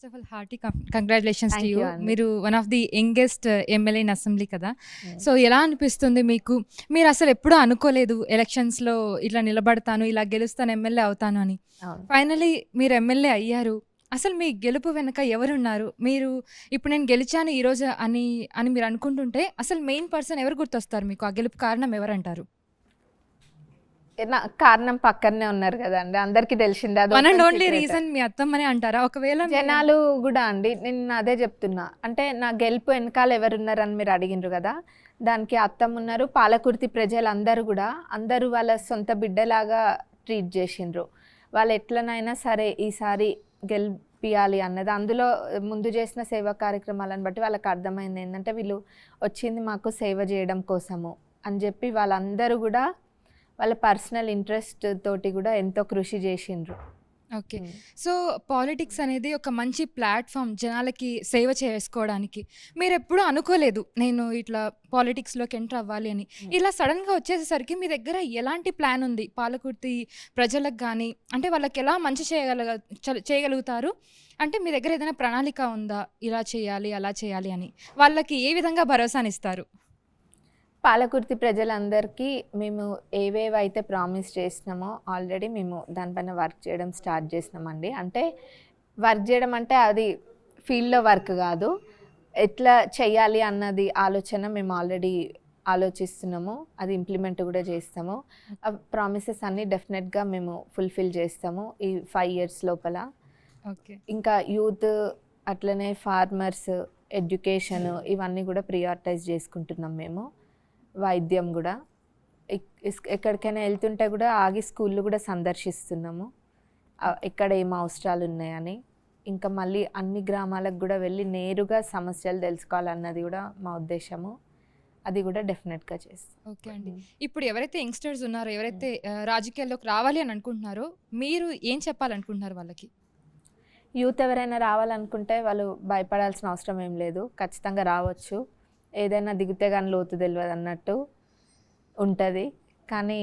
Of all hearty congratulations to thank you. You అండి. మీరు one of the youngest MLA in assembly కదా. Yes. So ఎలా అనిపిస్తుంది మీకు? మీరు అసలు ఎప్పుడూ అనుకోలేదు ఎలక్షన్స్లో ఇట్లా నిలబడతాను, ఇలా గెలుస్తాను, ఎమ్మెల్యే అవుతాను అని. అవును. ఫైనలీ మీరు ఎమ్మెల్యే అయ్యారు. అసలు మీ గెలుపు వెనుక ఎవరున్నారు? మీరు ఇప్పుడు నేను గెలిచాను ఈరోజు అని అని మీరు అనుకుంటుంటే అసలు మెయిన్ పర్సన్ ఎవరు గుర్తొస్తారు మీకు? ఆ గెలుపు కారణం ఎవరంటారు? కారణం పక్కనే ఉన్నారు కదండి, అందరికి తెలిసిందే. అది one and open only secret. Reason మీ అత్తమ్మనే అంటారా? ఒకవేళ జనాలు కూడా అండి, నేను అదే చెప్తున్నా. అంటే నా గెలుపు వెనకాల ఎవరున్నారని మీరు అడిగిండ్రు కదా, దానికి అత్తమ్మ ఉన్నారు. పాలకుర్తి ప్రజలందరూ కూడా అందరూ వాళ్ళ సొంత బిడ్డలాగా ట్రీట్ చేసిండ్రు. వాళ్ళు ఎట్లనైనా సరే ఈసారి గెలిపియాలి అన్నది, అందులో ముందు చేసిన సేవా కార్యక్రమాలను బట్టి వాళ్ళకి అర్థమైంది ఏంటంటే వీళ్ళు వచ్చింది మాకు సేవ చేయడం కోసము అని చెప్పి వాళ్ళందరూ కూడా వాళ్ళ పర్సనల్ ఇంట్రెస్ట్ తోటి కూడా ఎంతో కృషి చేసిండ్రు. ఓకే. సో పాలిటిక్స్ అనేది ఒక మంచి ప్లాట్ఫామ్ జనాలకి సేవ చేసుకోవడానికి. మీరు ఎప్పుడూ అనుకోలేదు నేను ఇట్లా పాలిటిక్స్లోకి ఎంటర్ అవ్వాలి అని. ఇలా సడన్గా వచ్చేసేసరికి మీ దగ్గర ఎలాంటి ప్లాన్ ఉంది పాలకుర్తి ప్రజలకు కానీ? అంటే వాళ్ళకి ఎలా మంచి చేయగలుగుతారు? అంటే మీ దగ్గర ఏదైనా ప్రణాళిక ఉందా? ఇలా చేయాలి, అలా చేయాలి అని వాళ్ళకి ఏ విధంగా భరోసానిస్తారు? పాలకుర్తి ప్రజలందరికీ మేము ఏవేవైతే ప్రామిస్ చేసినామో ఆల్రెడీ మేము దానిపైన వర్క్ చేయడం స్టార్ట్ చేసినామండి. అంటే వర్క్ చేయడం అంటే అది ఫీల్డ్లో వర్క్ కాదు, ఎట్లా చేయాలి అన్నది ఆలోచన మేము ఆల్రెడీ ఆలోచిస్తున్నాము. అది ఇంప్లిమెంట్ కూడా చేస్తాము. ఆ ప్రామిసెస్ అన్నీ డెఫినెట్గా మేము ఫుల్ఫిల్ చేస్తాము ఈ 5 years లోపల. ఓకే. ఇంకా యూత్ అట్లనే ఫార్మర్స్, ఎడ్యుకేషన్ ఇవన్నీ కూడా ప్రియారిటైజ్ చేసుకుంటున్నాం మేము. వైద్యం కూడా ఎక్కడికైనా వెళ్తుంటే కూడా ఆగి స్కూళ్ళు కూడా సందర్శిస్తున్నాము, ఎక్కడ ఏం అవసరాలు ఉన్నాయని. ఇంకా మళ్ళీ అన్ని గ్రామాలకు కూడా వెళ్ళి నేరుగా సమస్యలు తెలుసుకోవాలన్నది కూడా మా ఉద్దేశము. అది కూడా డెఫినెట్గా చేస్తాం. ఓకే అండి. ఇప్పుడు ఎవరైతే యంగ్స్టర్స్ ఉన్నారో, ఎవరైతే రాజకీయాల్లోకి రావాలి అని అనుకుంటున్నారో, మీరు ఏం చెప్పాలనుకుంటున్నారు వాళ్ళకి? యూత్ ఎవరైనా రావాలనుకుంటే వాళ్ళు భయపడాల్సిన అవసరం ఏం లేదు, ఖచ్చితంగా రావచ్చు. ఏదైనా దిగితే కానీ లోతు తెలియదు అన్నట్టు ఉంటుంది. కానీ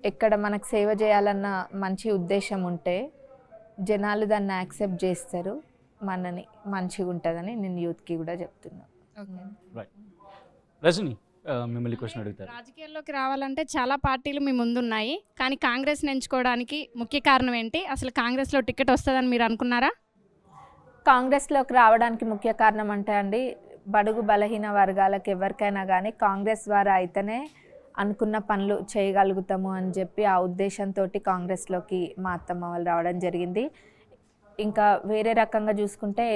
ఎక్కడ మనకు సేవ చేయాలన్న మంచి ఉద్దేశం ఉంటే జనాలు దాన్ని యాక్సెప్ట్ చేస్తారు, మనని మంచిగా ఉంటుందని నేను యూత్కి కూడా చెప్తున్నాను. ఓకే. రజని, మిమ్మల్ని క్వశ్చన్ అడుగుతారు. రాజకీయాల్లోకి రావాలంటే చాలా పార్టీలు మీ ముందున్నాయి, కానీ కాంగ్రెస్ ఎంచుకోవడానికి ముఖ్య కారణం ఏంటి? అసలు కాంగ్రెస్లో టికెట్ వస్తుందని మీరు అనుకున్నారా? కాంగ్రెస్లోకి రావడానికి ముఖ్య కారణం అంటే అండి, బడుగు బలహీన వర్గాలకు ఎవరికైనా కానీ కాంగ్రెస్ ద్వారా అయితేనే అనుకున్న పనులు చేయగలుగుతాము అని చెప్పి ఆ ఉద్దేశంతో కాంగ్రెస్లోకి మా అత్తమ్మ వాళ్ళు రావడం జరిగింది. ఇంకా వేరే రకంగా చూసుకుంటే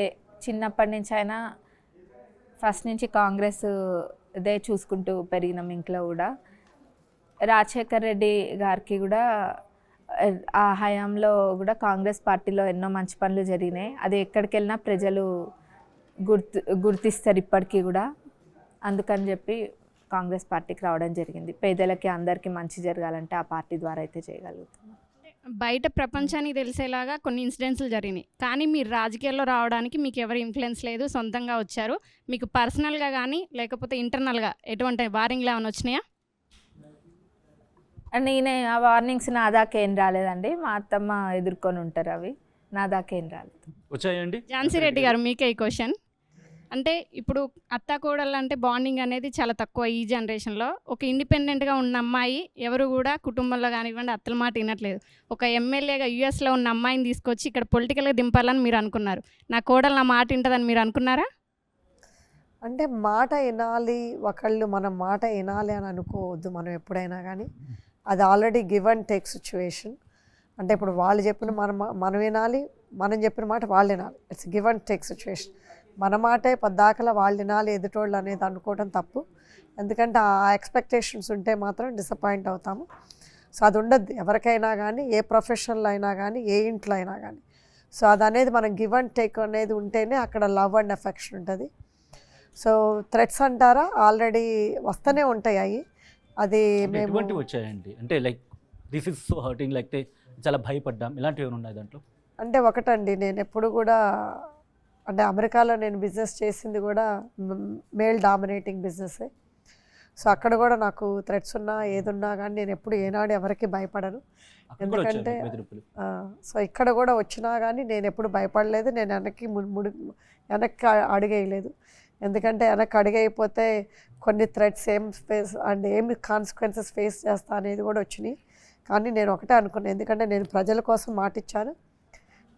చిన్నప్పటి నుంచి అయినా ఫస్ట్ నుంచి కాంగ్రెస్ ఇదే చూసుకుంటూ పెరిగినాం. ఇంట్లో కూడా రాజశేఖర్ రెడ్డి గారికి కూడా ఆ హయాంలో కూడా కాంగ్రెస్ పార్టీలో ఎన్నో మంచి పనులు జరిగినాయి. అది ఎక్కడికి వెళ్ళినా ప్రజలు గుర్తిస్తారు ఇప్పటికీ కూడా. అందుకని చెప్పి కాంగ్రెస్ పార్టీకి రావడం జరిగింది. పేదలకి అందరికీ మంచి జరగాలంటే ఆ పార్టీ ద్వారా అయితే చేయగలుగుతాం. బయట ప్రపంచానికి తెలిసేలాగా కొన్ని ఇన్సిడెంట్స్లు జరిగినాయి, కానీ మీరు రాజకీయాల్లో రావడానికి మీకు ఎవరు ఇన్ఫ్లుయెన్స్ లేదు, సొంతంగా వచ్చారు. మీకు పర్సనల్గా కానీ లేకపోతే ఇంటర్నల్గా ఎటువంటి వారింగ్లు ఏమైనా వచ్చినాయా? నేనే ఆ వార్నింగ్స్ నా దాకా ఏం రాలేదండి, మా అత్తమ్మ ఎదుర్కొని ఉంటారు, అవి నా దాకా ఏం రాలేదు. వచ్చాయండి. ఝాన్సీ రెడ్డి గారు, మీకే ఈ క్వశ్చన్. అంటే ఇప్పుడు అత్త కోడళ్ళు అంటే బాండింగ్ అనేది చాలా తక్కువ ఈ జనరేషన్లో. ఒక ఇండిపెండెంట్గా ఉన్న అమ్మాయి ఎవరు కూడా కుటుంబంలో కానివ్వండి అత్తల మాట వినట్లేదు. ఒక ఎమ్మెల్యేగా యూఎస్లో ఉన్న అమ్మాయిని తీసుకొచ్చి ఇక్కడ పొలిటికల్గా దింపాలని మీరు అనుకున్నారు. నా కోడలు నా మాట వింటుందని మీరు అనుకున్నారా? అంటే మాట వినాలి, ఒకళ్ళు మన మాట వినాలి అని అనుకోవద్దు మనం ఎప్పుడైనా కానీ. అది already give and take situation. అంటే ఇప్పుడు వాళ్ళు చెప్పిన మనం వినాలి, మనం చెప్పిన మాట వాళ్ళు వినాలి. It's give and take situation. మన మాటే పద్దాకలా వాళ్ళు వినాలి ఎదుటోళ్ళు అనేది అనుకోవడం తప్పు. ఎందుకంటే ఆ ఎక్స్పెక్టేషన్స్ ఉంటే మాత్రం డిసప్పాయింట్ అవుతాము. సో అది ఉండద్దు ఎవరికైనా కానీ, ఏ ప్రొఫెషన్లో అయినా కానీ, ఏ ఇంట్లో అయినా కానీ. సో అది అనేది మనం గివ్ అండ్ టేక్ అనేది ఉంటేనే అక్కడ లవ్ అండ్ ఎఫెక్షన్ ఉంటుంది. సో థ్రెట్స్ అంటారా ఆల్రెడీ వస్తూనే ఉంటాయి అవి. అది మేము వచ్చాయండి అంటే like this is so hurting, like చాలా భయపడ్డాం, ఇలాంటివి ఏమైనా ఉన్నాయి దాంట్లో? అంటే ఒకటండి, నేను ఎప్పుడు కూడా అంటే అమెరికాలో నేను బిజినెస్ చేసింది కూడా మేల్ డామినేటింగ్ బిజినెస్సే. సో అక్కడ కూడా నాకు థ్రెట్స్ ఉన్నా ఏదున్నా కానీ నేను ఎప్పుడు ఏనాడు ఎవరికి భయపడను. అక్కడ కూడా వచ్చాయి ఎందుకంటే మీకు బెదిరింపులు. సో ఇక్కడ కూడా వచ్చినా కానీ నేను ఎప్పుడు భయపడలేదు. నేను వెనక్కి అడుగేయలేదు. ఎందుకంటే వెనక్కి అడుగైపోతే కొన్ని థ్రెట్స్ ఏమి కాన్సిక్వెన్సెస్ ఫేస్ చేస్తా అనేది కూడా వచ్చినాయి. కానీ నేను ఒకటే అనుకున్నాను, ఎందుకంటే నేను ప్రజల కోసం మాటిచ్చాను.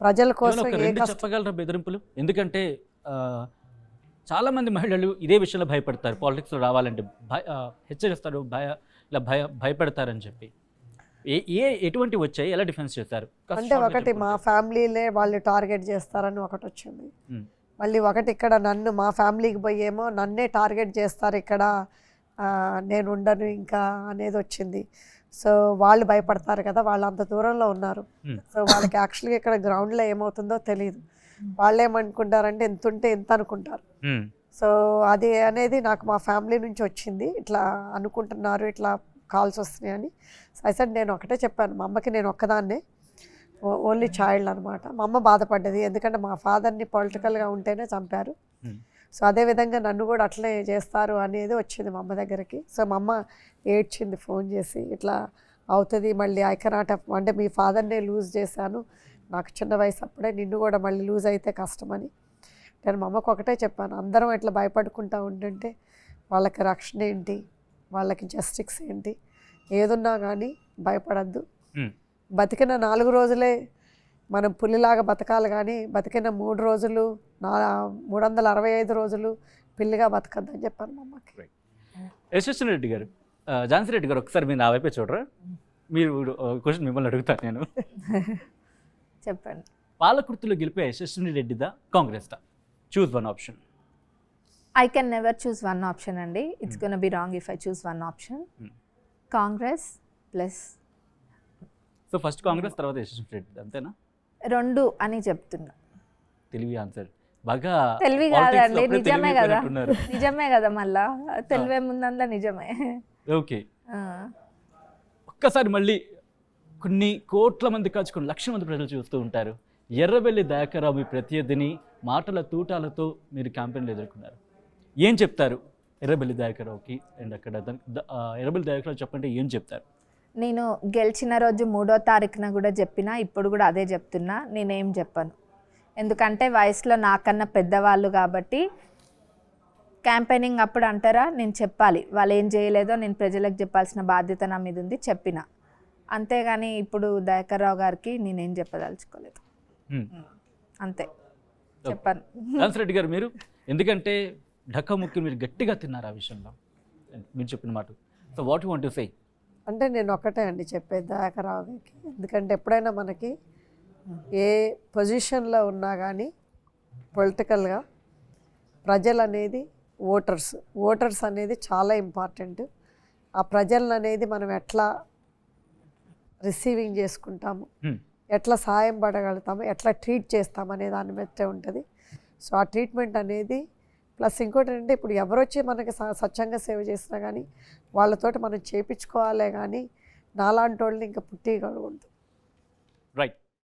ప్రజల కోసం ఏమైనా ఒక ఏ రెండు కష్టం చెప్పగలరా బెదిరింపులు? ఎందుకంటే చాలా మంది మహిళలు ఇదే విషయంలో భయపడతారు, పాలిటిక్స్లో రావాలంటే హెచ్చరిస్తారు, భయపడతారని చెప్పి. ఎటువంటి వచ్చాయి, ఎలా డిఫెన్స్ చేస్తారు? అంటే ఒకటి మా ఫ్యామిలీలే వాళ్ళు టార్గెట్ చేస్తారని ఒకటి వచ్చింది. మళ్ళీ ఒకటి ఇక్కడ మా ఫ్యామిలీకి పోయేమో నన్నే టార్గెట్ చేస్తారు ఇక్కడ, నేను ఉండను ఇంకా అనేది వచ్చింది. సో వాళ్ళు భయపడతారు కదా, వాళ్ళు అంత దూరంలో ఉన్నారు. సో వాళ్ళకి యాక్చువల్గా ఇక్కడ గ్రౌండ్లో ఏమవుతుందో తెలియదు. వాళ్ళు ఏమనుకుంటారంటే ఎంత ఉంటే ఎంత అనుకుంటారు. సో అది అనేది నాకు మా ఫ్యామిలీ నుంచి వచ్చింది, ఇట్లా అనుకుంటున్నారు, ఇట్లా కాల్స్ వస్తున్నాయి అని. అయితే నేను ఒకటే చెప్పాను, మా అమ్మకి నేను ఒక్కదాన్నే ఓన్లీ చైల్డ్ అనమాట. మా అమ్మ బాధపడ్డది, ఎందుకంటే మా ఫాదర్ని పొలిటికల్గా ఉంటేనే చంపారు. సో అదేవిధంగా నన్ను కూడా అట్లే చేస్తారు అనేది వచ్చింది మా అమ్మ దగ్గరికి. సో మా అమ్మ ఏడ్చింది ఫోన్ చేసి, ఇట్లా అవుతుంది మళ్ళీ, ఐ కెనాట్ అంటే మీ ఫాదర్నే లూజ్ చేశాను, నాకు చిన్న వయసు అప్పుడే, నిన్ను కూడా మళ్ళీ లూజ్ అయితే కష్టమని. నేను మా అమ్మకు ఒకటే చెప్పాను, అందరం ఇట్లా భయపడుకుంటూ ఉంటుంటే వాళ్ళకి రక్షణ ఏంటి, వాళ్ళకి జస్టిస్ ఏంటి, ఏదున్నా కానీ భయపడద్దు. బతికిన 4 రోజులే మనం పులిలాగా బతకాలి, కానీ బతికిన 3 రోజులు 365 రోజులు పిల్లిగా బతకద్దని చెప్పాను మా అమ్మకి. యశస్విని రెడ్డి గారు, ఝాన్సీ రెడ్డి గారు, ఒకసారి మీరు నా వైపే చూడరా? మీరు క్వశ్చన్ మిమ్మల్ని అడుగుతాను నేను. చెప్పండి. పాలకుర్తిలో గెలిపే యశస్విని రెడ్డిదా కాంగ్రెస్దా? Choose one option. I can never choose one option అండి. It's gonna be wrong if I choose one option. Congress plus so first Congress, తర్వాత యశస్విని రెడ్డి, అంతేనా? 2 అని చెప్తున్నా. తెలివి ఆన్సర్. బాగా తెలివి politics కాదండి, లో అప్పుడే నిజమే తెలివి కదా, అయిపోయినట్టున్నారు. నిజమే కదా, మళ్ళా తెలివే ముందంతా నిజమే. ఓకే, ఒక్కసారి మళ్ళీ కొన్ని కోట్ల మంది కాదు, కొన్ని లక్షల మంది ప్రజలు చూస్తూ ఉంటారు. ఎర్రబెల్లి దయాకర్రావు మీ ప్రత్యర్థిని మాటల తూటాలతో మీరు క్యాంపెయిన్లు ఎదుర్కొన్నారు. ఏం చెప్తారు ఎర్రబెల్లి దయాకర్రావుకి? అండ్ అక్కడ ఎర్రబెల్లి దయాకర్రావు చెప్పంటే ఏం చెప్తారు? నేను గెలిచిన రోజు 3వ తారీఖున కూడా చెప్పినా, ఇప్పుడు కూడా అదే చెప్తున్నా, నేనేం చెప్పను. ఎందుకంటే వయసులో నాకన్నా పెద్దవాళ్ళు కాబట్టి క్యాంపెయినింగ్ అప్పుడు అంటారా, నేను చెప్పాలి, వాళ్ళు ఏం చేయలేదో నేను ప్రజలకు చెప్పాల్సిన బాధ్యత నా మీద ఉంది, చెప్పిన. అంతేగాని ఇప్పుడు దయాకర్రావు గారికి నేనేం చెప్పదలుచుకోలేదు, అంతే, చెప్పాను. ఝాన్సీ రెడ్డి గారు, మీరు ఎందుకంటే ఢక్కా ముక్కి మీరు గట్టిగా తిన్నారు ఆ విషయంలో, మీరు చెప్పిన మాట. So what you want to say? అంటే నేను ఒక్కటే అండి చెప్పేది దయాకర్రావు గారికి, ఎందుకంటే ఎప్పుడైనా మనకి ఏ పొజిషన్లో ఉన్నా కానీ పొలిటికల్గా ప్రజలు అనేది ఓటర్స్ అనేది చాలా ఇంపార్టెంట్. ఆ ప్రజలను అనేది మనం ఎట్లా రిసీవింగ్ చేసుకుంటాము, ఎట్లా సాయం పడగలుగుతాము, ఎట్లా ట్రీట్ చేస్తాము అనే దాన్ని బట్టే ఉంటుంది. సో ఆ ట్రీట్మెంట్ అనేది ప్లస్ ఇంకోటి ఏంటంటే, ఇప్పుడు ఎవరు వచ్చి మనకి స్వచ్ఛంగా సేవ చేసినా కానీ వాళ్ళతోటి మనం చేయించుకోవాలే, కానీ నాలాంటి వాళ్ళని ఇంకా పుట్టిగలగకూడదు. రైట్.